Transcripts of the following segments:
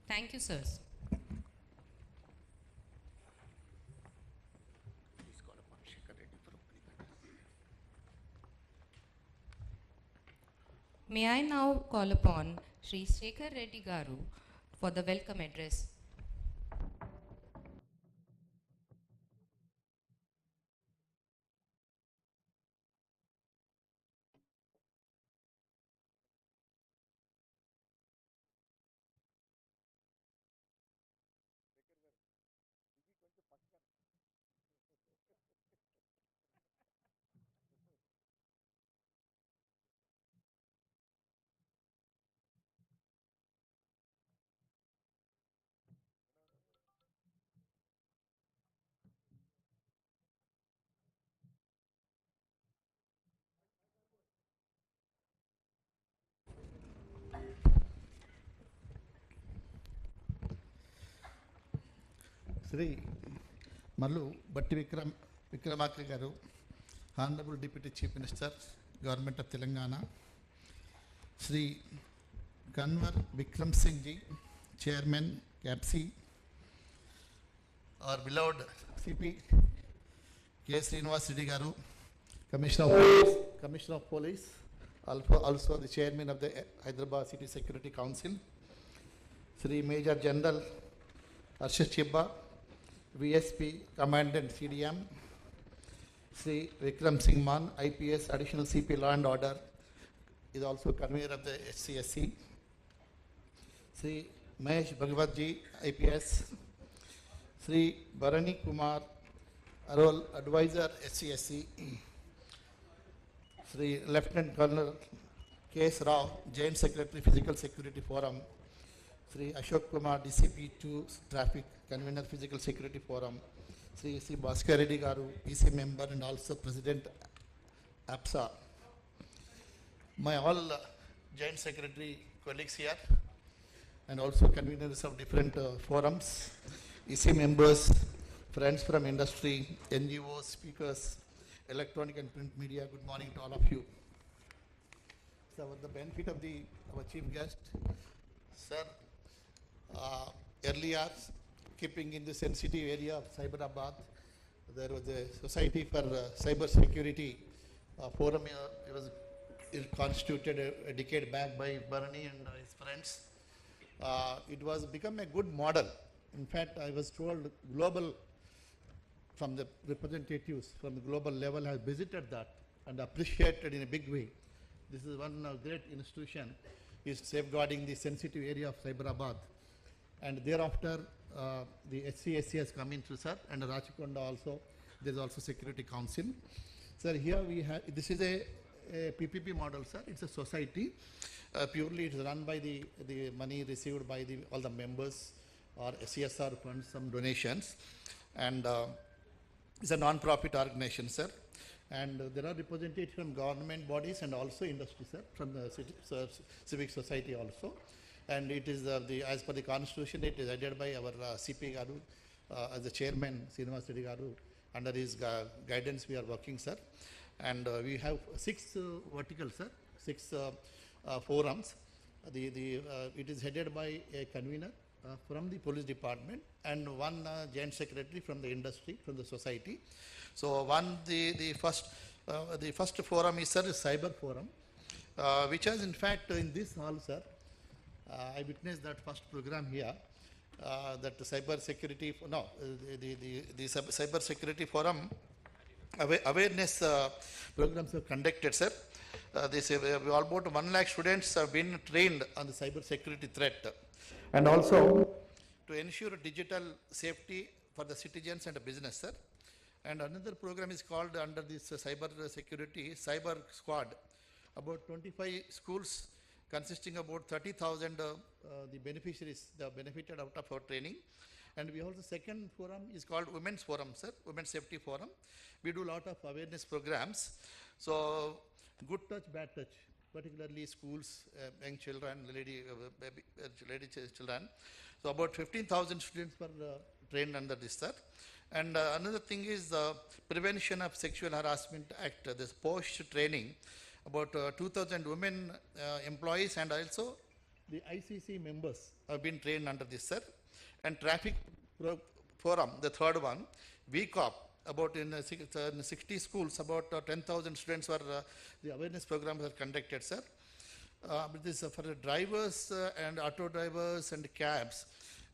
Thank you, sirs. May I now call upon Sri Shekar Reddy Garu for the welcome address. Sri Mallu, Bhatti Vikramarka Garu, Honorable Deputy Chief Minister, Government of Telangana, Sri Kanwar Vikram Singh Ji, Chairman, CAPC, our beloved CP, K. Srinivas Reddy Garu, Commissioner of Police, also the Chairman of the Hyderabad City Security Council, Sri Major General Arshad Chibba, VSP Commandant CDM, Sri Vikram Singh Man, IPS Additional CP Law and Order, is also convener of the SCSC, Sri Mahesh Bhagwatji, IPS, Sri Bharani Kumar, Arol Advisor, SCSC, Sri Lieutenant Colonel K.S. Rao, Joint Secretary Physical Security Forum, Sri Ashok Kumar, DCP2 Traffic, Convener Physical Security Forum, Sri Bhaskar Reddy Garu, PC member and also President APSA. My all Joint Secretary colleagues here and also conveners of different forums, EC members, friends from industry, NGOs, speakers, electronic and print media, good morning to all of you. So with the benefit of our chief guest, sir, earlier, keeping in the sensitive area of Hyderabad, there was a Society for Cyber Security forum. It was constituted a decade back by Bharani and his friends. It was become a good model. In fact, I was told global, from the representatives from the global level have visited that and appreciated in a big way. This is one great institution is safeguarding the sensitive area of Hyderabad. And thereafter, the SCSC has come into, sir, and Rachikonda also. There is also Security Council. Sir, here we have, this is a PPP model, sir. It's a society. Purely it's run by the money received by all the members or CSR funds, some donations. And it's a non-profit organization, sir. And there are representatives from government bodies and also industry, sir, from the civic society also. And it is as per the constitution, it is headed by our CP Garu as the chairman, Srinivas Reddy Garu. Under his guidance, we are working, sir. And we have 6 verticals, sir, 6 forums. It is headed by a convener from the police department and one joint secretary from the industry, from the society. So the first forum is, sir, is Cyber Forum, which has in fact in this hall, sir, I witnessed that first program here, that the cyber security, the cyber security forum awareness programs are conducted, sir. About 1 lakh students have been trained on the cyber security threat, and also to ensure digital safety for the citizens and the business, sir. And another program is called under this cyber security, Cyber Squad. About 25 schools consisting about 30,000 the beneficiaries that benefited out of our training. And we also second forum is called Women's Forum, sir, Women's Safety Forum. We do a lot of awareness programs. So good touch, bad touch, particularly schools, young children, lady children. So about 15,000 students were trained under this, sir. And another thing is the Prevention of Sexual Harassment Act, this post training, about 2,000 women employees and also the ICC members have been trained under this, sir. And traffic forum, the third one, VCOP, about in 60 schools, about 10,000 students were, the awareness programs are conducted, sir. But this for the drivers and auto drivers and cabs,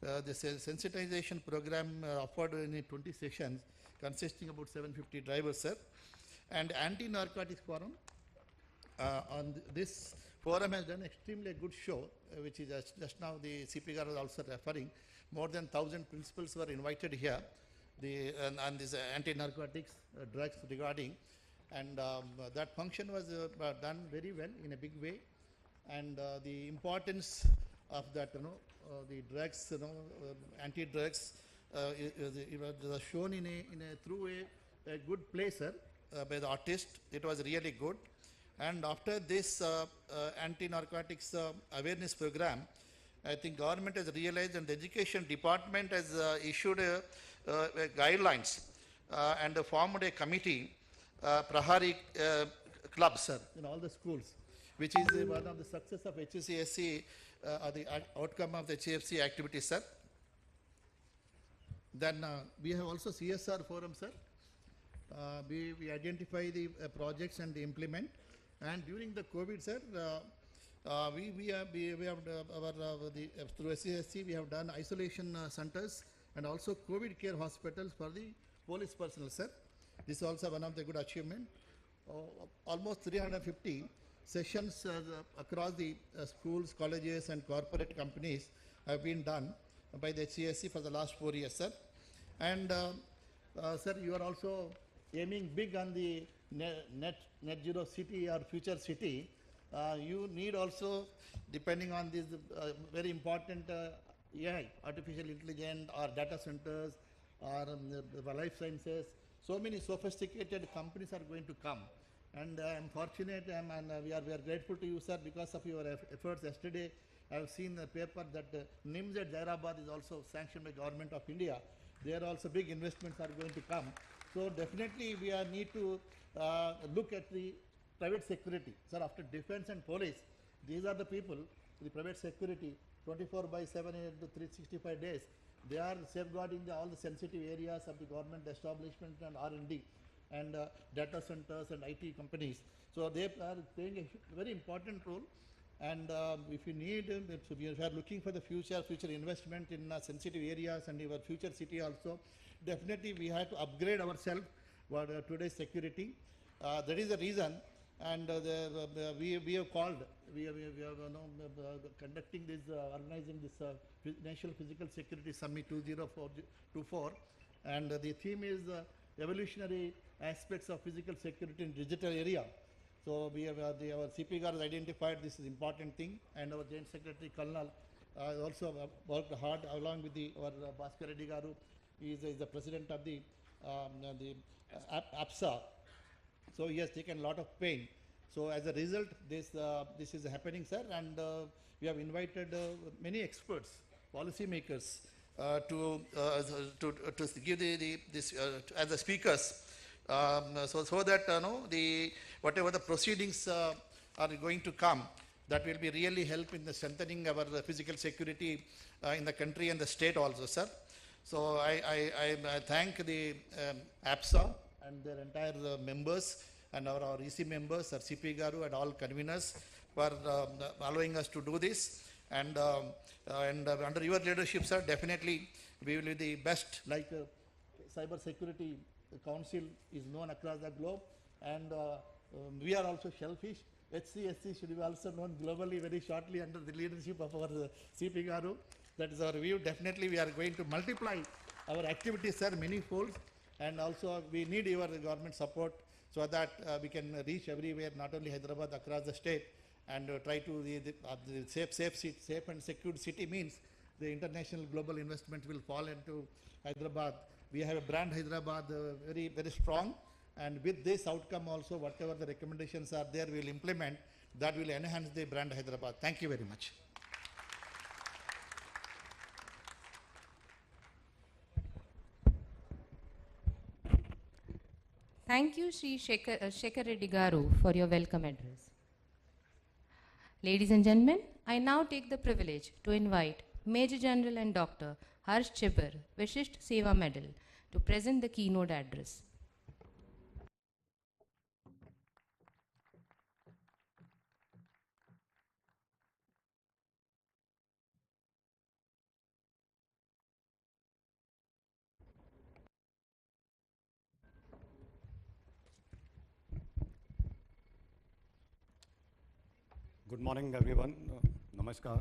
the sensitization program offered in 20 sessions, consisting about 750 drivers, sir. And anti-narcotics forum, on this forum has done extremely good show, which is just now the CP was also referring. More than 1,000 principals were invited here, and this anti-narcotics drugs regarding, and that function was done very well in a big way, and the importance of that, the drugs, anti-drugs, it was shown in a through a good place, sir, by the artist. It was really good. And after this anti-narcotics awareness program, I think government has realized, and the education department has issued guidelines and formed a committee, Prahari club, sir, in all the schools, which is one of the success of HCSC, or the outcome of the HCFC activities, sir. Then we have also CSR forum, sir. We identify the projects and implement. And during the COVID, sir, we have through SCSC we have done isolation centers and also COVID care hospitals for the police personnel, sir. This is also one of the good achievement. Almost 350 sessions across the schools, colleges and corporate companies have been done by the HCSC for the last 4 years, sir. And sir, you are also aiming big on the net zero city or future city. You need also, depending on this very important AI, artificial intelligence or data centers or the life sciences, so many sophisticated companies are going to come. And I'm fortunate and we are grateful to you, sir, because of your efforts. Yesterday, I have seen a paper that NIMS at Hyderabad is also sanctioned by Government of India. There also big investments are going to come. So definitely we need to look at the private security. Sir, after defense and police, these are the people, the private security, 24/7 into 365 days. They are safeguarding all the sensitive areas of the government establishment and R&D and data centers and IT companies. So they are playing a very important role. And if you need, if you are looking for the future investment in sensitive areas and your future city also, definitely we have to upgrade ourselves for today's security. That is the reason. And we have called, we are conducting this, organizing this National Physical Security Summit 2024, and the theme is evolutionary aspects of physical security in digital area. So we have our CP has identified this is important thing, and our Joint Secretary Colonel also worked hard along with our Bhaskar Reddy Garu. He is the president of the APSA. So he has taken a lot of pain. So as a result, this is happening, sir, and we have invited many experts, policy makers, to give this as the speakers, so that whatever the proceedings are going to come, that will be really help in the strengthening our physical security in the country and the state also, sir. So I thank the APSA and their entire members and our EC members, our CP Garu and all conveners for allowing us to do this. And under your leadership, sir, definitely we will be the best. Like Cyber Security Council is known across the globe, and we are also shellfish. HCSC should be also known globally very shortly under the leadership of our CP Garu. That is our view. Definitely we are going to multiply our activities, sir, many folds, and also we need your government support so that we can reach everywhere, not only Hyderabad, across the state, and try to the safe and secure city means the international global investment will fall into Hyderabad. We have a brand Hyderabad very, very strong, and with this outcome also, whatever the recommendations are there, we will implement. That will enhance the brand Hyderabad. Thank you very much. Thank you, Sri Shekar Reddy Garu, for your welcome address. Ladies and gentlemen, I now take the privilege to invite Major General and Dr. Harsh Chibber, Vishisht Seva Medal, to present the keynote address. Good morning, everyone. Namaskar.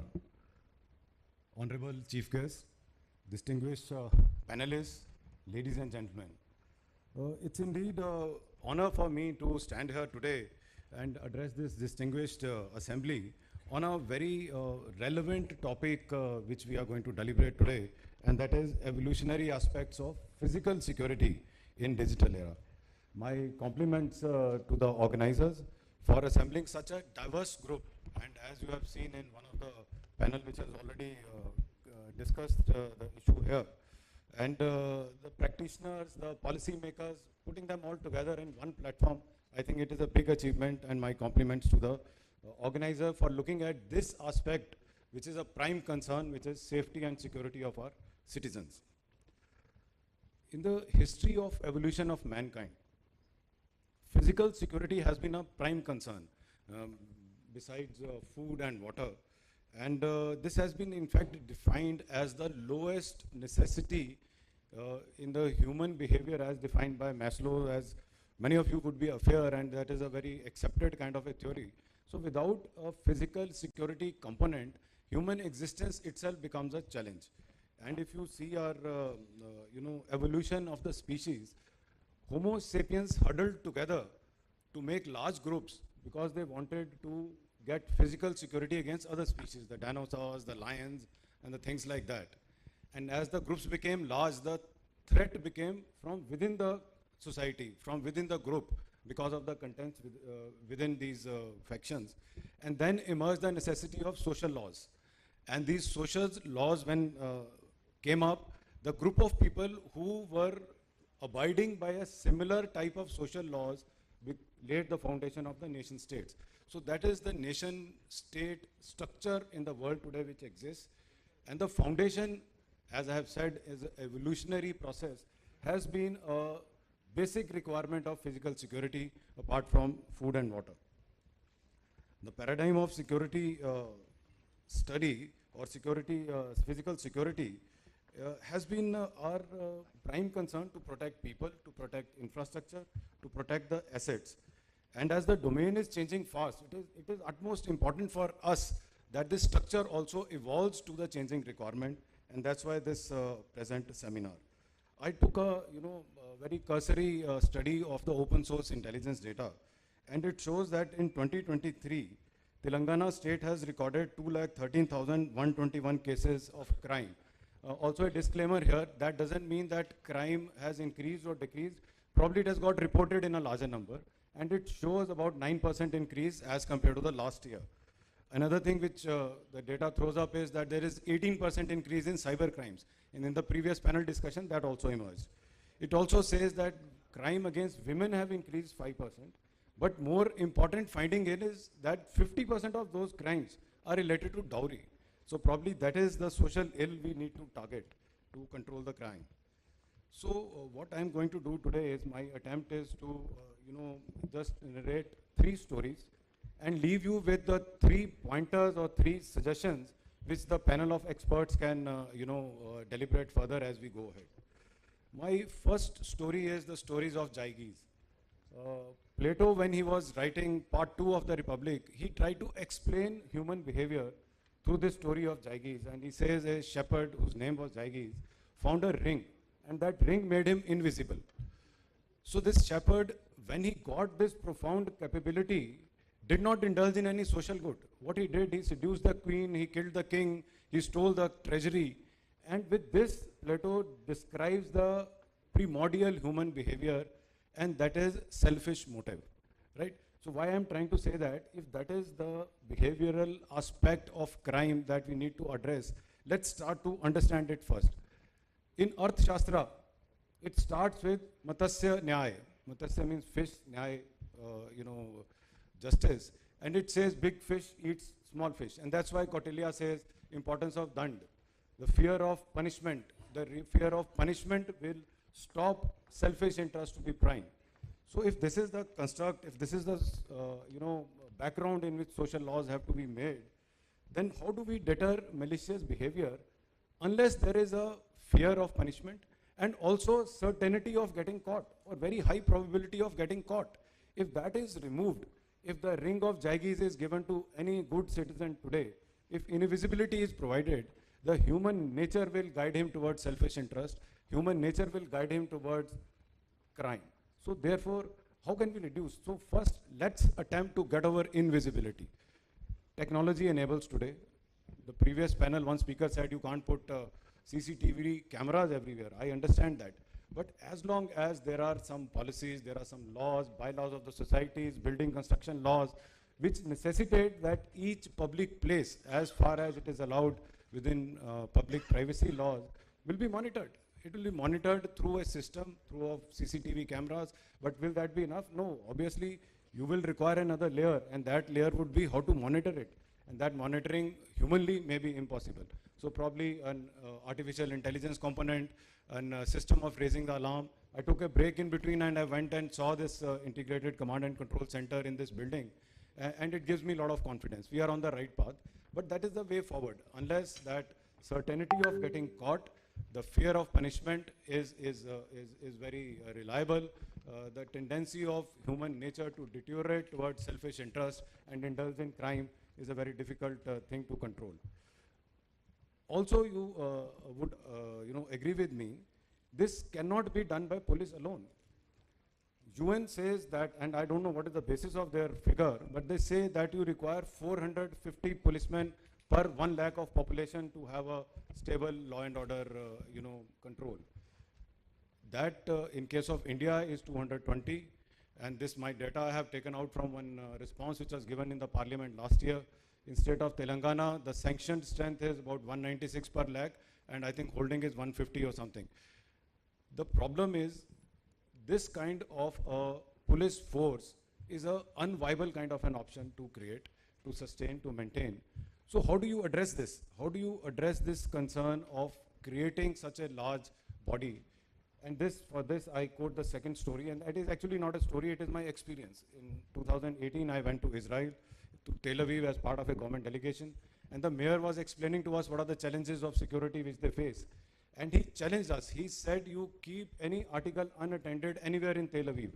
Honorable Chief Guest, distinguished panelists, ladies and gentlemen. It's indeed an honor for me to stand here today and address this distinguished assembly on a very relevant topic which we are going to deliberate today, and that is evolutionary aspects of physical security in digital era. My compliments to the organizers for assembling such a diverse group, and as you have seen in one of the panel which has already discussed the issue here, and the practitioners, the policy makers, putting them all together in one platform, I think it is a big achievement, and my compliments to the organizer for looking at this aspect, which is a prime concern, which is safety and security of our citizens. In the history of evolution of mankind, physical security has been a prime concern, besides food and water. And this has been, in fact, defined as the lowest necessity in the human behavior as defined by Maslow, as many of you would be aware, and that is a very accepted kind of a theory. So without a physical security component, human existence itself becomes a challenge. And if you see our evolution of the species, Homo sapiens huddled together to make large groups because they wanted to get physical security against other species, the dinosaurs, the lions, and the things like that. And as the groups became large, the threat became from within the society, from within the group, because of the contents within these factions. And then emerged the necessity of social laws. And these social laws, when came up, the group of people who were abiding by a similar type of social laws laid the foundation of the nation states. So that is the nation state structure in the world today which exists. And the foundation, as I have said, is an evolutionary process, has been a basic requirement of physical security apart from food and water. The paradigm of security study or security, physical security has been our prime concern to protect people, to protect infrastructure, to protect the assets. And as the domain is changing fast, it is utmost important for us that this structure also evolves to the changing requirement, and that's why this present seminar. I took a very cursory study of the open source intelligence data, and it shows that in 2023, Telangana state has recorded 213,121 cases of crime. Also a disclaimer here, that doesn't mean that crime has increased or decreased. Probably it has got reported in a larger number, and it shows about 9% increase as compared to the last year. Another thing which the data throws up is that there is 18% increase in cyber crimes. And in the previous panel discussion, that also emerged. It also says that crime against women have increased 5%. But more important finding here is that 50% of those crimes are related to dowry. So probably that is the social ill we need to target to control the crime. So what I'm going to do today is my attempt is to, just narrate 3 stories and leave you with the 3 pointers or 3 suggestions which the panel of experts can, deliberate further as we go ahead. My first story is the stories of Jaigis. Plato, when he was writing part 2 of the Republic, he tried to explain human behavior through this story of Jaigis. And he says a shepherd whose name was Jaigis found a ring, and that ring made him invisible. So this shepherd, when he got this profound capability, did not indulge in any social good. What he did, he seduced the queen, he killed the king, he stole the treasury. And with this, Plato describes the primordial human behavior, and that is selfish motive, right? So why I'm trying to say that, if that is the behavioral aspect of crime that we need to address, let's start to understand it first. In Arthashastra, it starts with Matsya Nyaya. Matsya means fish, Nyaya, justice. And it says big fish eats small fish. And that's why Kautilya says importance of dand. The fear of punishment, fear of punishment will stop selfish interest to be prime. So if this is the construct, if this is the background in which social laws have to be made, then how do we deter malicious behavior unless there is a fear of punishment and also certainty of getting caught or very high probability of getting caught? If that is removed, if the ring of Jaigis is given to any good citizen today, if invisibility is provided, the human nature will guide him towards selfish interest, human nature will guide him towards crime. So therefore, how can we reduce? So first, let's attempt to get over invisibility. Technology enables today. The previous panel, one speaker said you can't put CCTV cameras everywhere. I understand that. But as long as there are some policies, there are some laws, bylaws of the societies, building construction laws, which necessitate that each public place, as far as it is allowed within public privacy laws, will be monitored. It will be monitored through a system, through of CCTV cameras, but will that be enough? No, obviously you will require another layer, and that layer would be how to monitor it. And that monitoring humanly may be impossible. So probably an artificial intelligence component, a system of raising the alarm. I took a break in between and I went and saw this integrated command and control center in this building. And it gives me a lot of confidence. We are on the right path, but that is the way forward. Unless that certainty of getting caught, the fear of punishment is very reliable. The tendency of human nature to deteriorate towards selfish interest and indulge in crime is a very difficult thing to control. Also, you would agree with me, this cannot be done by police alone. UN says that, and I don't know what is the basis of their figure, but they say that you require 450 policemen per 1 lakh of population to have a stable law and order control. That in case of India is 220, and this my data I have taken out from one response which was given in the parliament last year. In state of Telangana, the sanctioned strength is about 196 per lakh, and I think holding is 150 or something. The problem is this kind of a police force is an unviable kind of an option to create, to sustain, to maintain. So how do you address this? How do you address this concern of creating such a large body? And for this I quote the second story, and it is actually not a story, it is my experience. In 2018, I went to Israel, to Tel Aviv as part of a government delegation, and the mayor was explaining to us what are the challenges of security which they face. And he challenged us. He said, you keep any article unattended anywhere in Tel Aviv.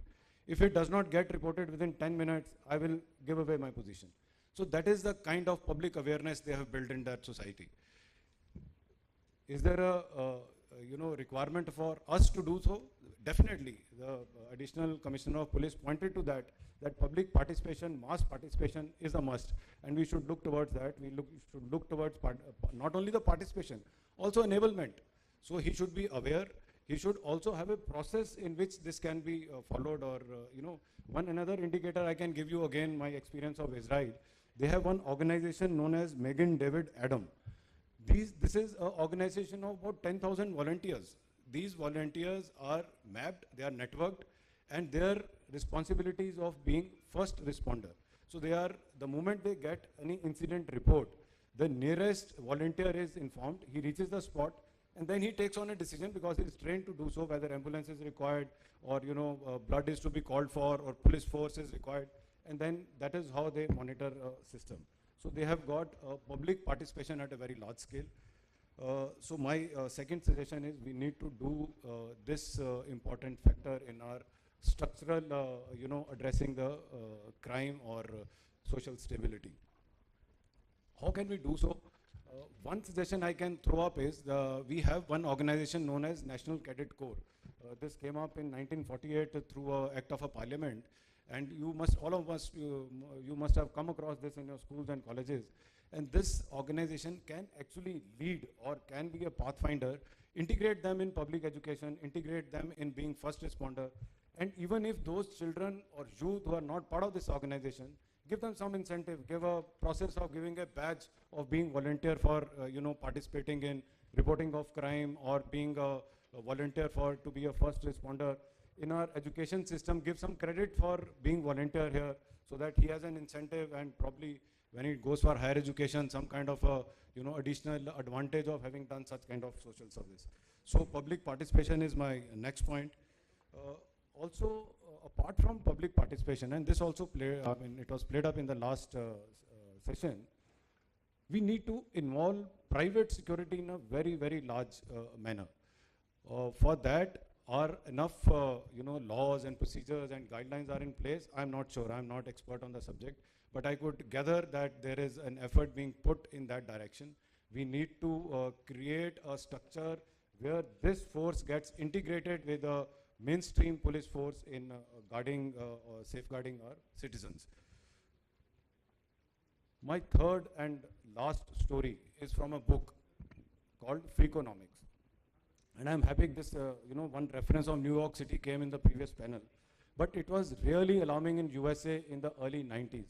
If it does not get reported within 10 minutes, I will give away my position. So that is the kind of public awareness they have built in that society. Is there a requirement for us to do so? Definitely. The additional commissioner of police pointed to that public participation, mass participation is a must, and we should look towards that. We should look towards not only the participation, also enablement. So he should be aware. He should also have a process in which this can be followed, or one another indicator I can give you, again my experience of Israel. They have one organization known as Megan David Adam. This is an organization of about 10,000 volunteers. These volunteers are mapped, they are networked, and their responsibilities of being first responder. So they are, the moment they get any incident report, the nearest volunteer is informed, he reaches the spot, and then he takes on a decision because he is trained to do so, whether ambulance is required or blood is to be called for or police force is required, and then that is how they monitor a system. So they have got public participation at a very large scale. So my second suggestion is we need to do this important factor in our structural, addressing the crime or social stability. How can we do so? One suggestion I can throw up is we have one organization known as National Cadet Corps. This came up in 1948 through an act of a parliament, and you must, all of us, you must have come across this in your schools and colleges. And this organization can actually lead or can be a pathfinder, integrate them in public education, integrate them in being first responder. And even if those children or youth who are not part of this organization, give them some incentive, give a process of giving a badge of being volunteer for, participating in reporting of crime, or being a volunteer to be a first responder. In our education system, give some credit for being volunteer here so that he has an incentive, and probably when it goes for higher education, some kind of a, additional advantage of having done such kind of social service. So public participation is my next point. Also, apart from public participation, and this also it was played up in the last session, we need to involve private security in a very, very large manner. For that, are enough, laws and procedures and guidelines are in place? I'm not sure. I'm not expert on the subject, but I could gather that there is an effort being put in that direction. We need to create a structure where this force gets integrated with a mainstream police force in guarding or safeguarding our citizens. My third and last story is from a book called Freakonomics. And I'm happy this, one reference of New York City came in the previous panel. But it was really alarming in USA in the early 90s.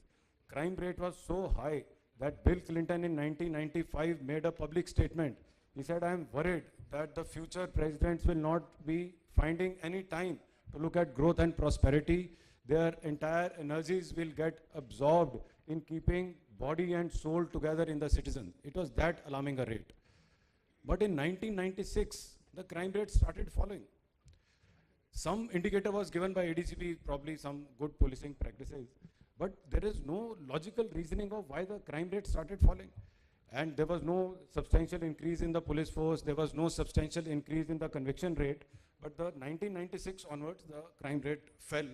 Crime rate was so high that Bill Clinton in 1995 made a public statement. He said, I am worried that the future presidents will not be finding any time to look at growth and prosperity. Their entire energies will get absorbed in keeping body and soul together in the citizen. It was that alarming a rate. But in 1996, the crime rate started falling. Some indicator was given by ADCP, probably some good policing practices, but there is no logical reasoning of why the crime rate started falling. And there was no substantial increase in the police force, there was no substantial increase in the conviction rate, but the 1996 onwards, the crime rate fell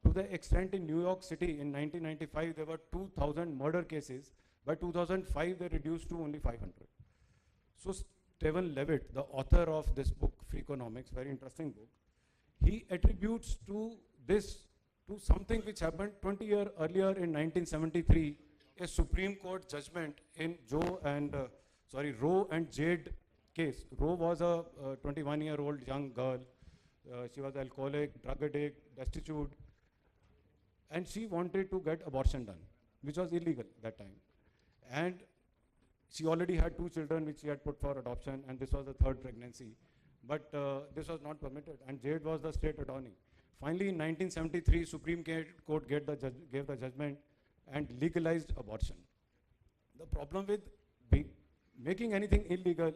to the extent in New York City in 1995, there were 2,000 murder cases. By 2005, they reduced to only 500. So Stephen Levitt, the author of this book, Freakonomics, very interesting book, he attributes to this to something which happened 20 years earlier in 1973, a Supreme Court judgment in Roe and Jade case. Roe was a 21-year-old young girl. She was alcoholic, drug addict, destitute, and she wanted to get abortion done, which was illegal that time. And she already had 2 children which she had put for adoption, and this was the 3rd pregnancy. But this was not permitted, and Jade was the state attorney. Finally, in 1973, Supreme Court gave the judgment and legalized abortion. The problem with making anything illegal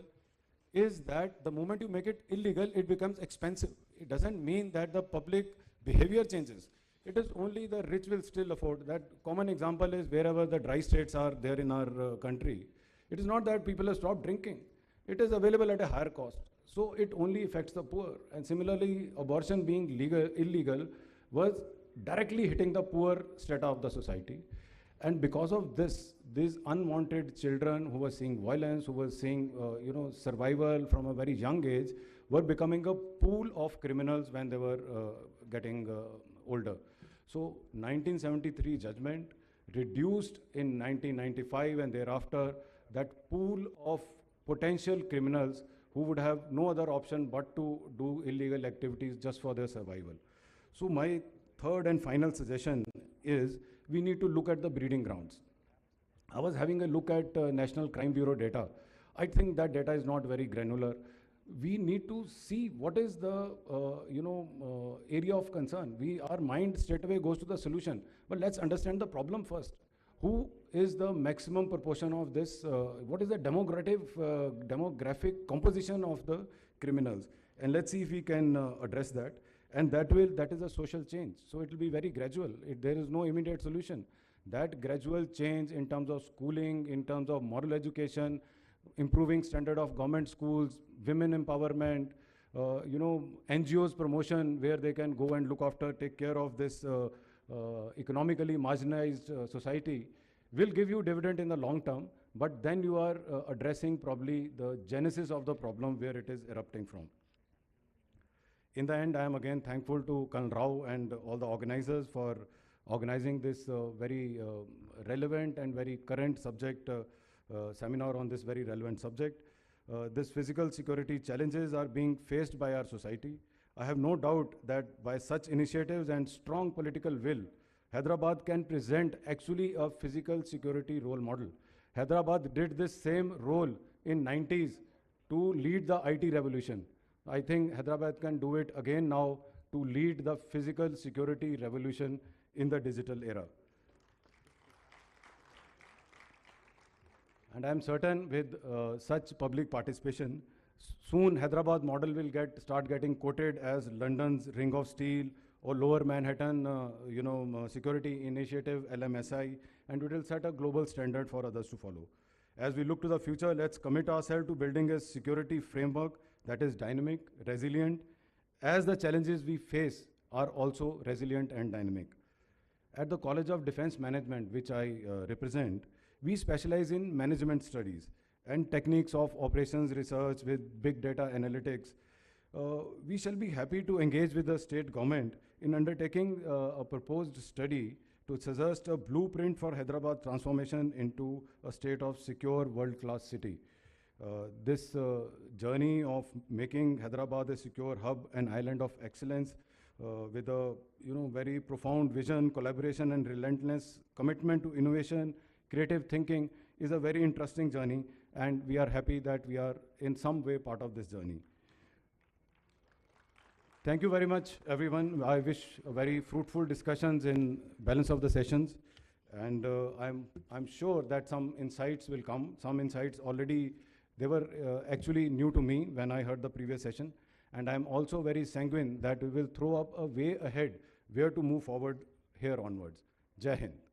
is that the moment you make it illegal, it becomes expensive. It doesn't mean that the public behavior changes. It is only the rich will still afford. That common example is wherever the dry states are there in our country. It is not that people have stopped drinking. It is available at a higher cost. So it only affects the poor. And similarly, abortion being illegal was directly hitting the poor strata of the society. And because of this, these unwanted children who were seeing violence, who were seeing survival from a very young age, were becoming a pool of criminals when they were getting older. So 1973 judgment reduced in 1995 and thereafter that pool of potential criminals who would have no other option but to do illegal activities just for their survival. So my third and final suggestion is we need to look at the breeding grounds. I was having a look at National Crime Bureau data. I think that data is not very granular. We need to see what is the area of concern. Our mind straight away goes to the solution, but let's understand the problem first. Who is the maximum proportion of this? What is the demographic composition of the criminals? And let's see if we can address that. And that is a social change. So it will be very gradual. There is no immediate solution. That gradual change in terms of schooling, in terms of moral education, improving standard of government schools, women empowerment, NGOs promotion where they can go and look after, take care of this economically marginalized society will give you dividend in the long term, but then you are addressing probably the genesis of the problem where it is erupting from. In the end, I am again thankful to Colonel Rao and all the organizers for organizing this very relevant and very current subject seminar on this very relevant subject. This physical security challenges are being faced by our society. I have no doubt that by such initiatives and strong political will, Hyderabad can present actually a physical security role model. Hyderabad did this same role in 90s to lead the IT revolution. I think Hyderabad can do it again now to lead the physical security revolution in the digital era. And I am certain with such public participation, soon Hyderabad model will start getting quoted as London's Ring of Steel or Lower Manhattan, Security Initiative (LMSI), and it will set a global standard for others to follow. As we look to the future, let's commit ourselves to building a security framework that is dynamic, resilient, as the challenges we face are also resilient and dynamic. At the College of Defense Management, which I represent, we specialize in management studies and techniques of operations research with big data analytics. We shall be happy to engage with the state government in undertaking a proposed study to suggest a blueprint for Hyderabad transformation into a state of secure world-class city. This journey of making Hyderabad a secure hub and island of excellence with a very profound vision, collaboration, and relentless commitment to innovation, creative thinking is a very interesting journey, and we are happy that we are in some way part of this journey. Thank you very much, everyone. I wish very fruitful discussions in balance of the sessions, and I'm sure that some insights will come. Some insights already, they were actually new to me when I heard the previous session, and I'm also very sanguine that we will throw up a way ahead where to move forward here onwards. Jai Hind.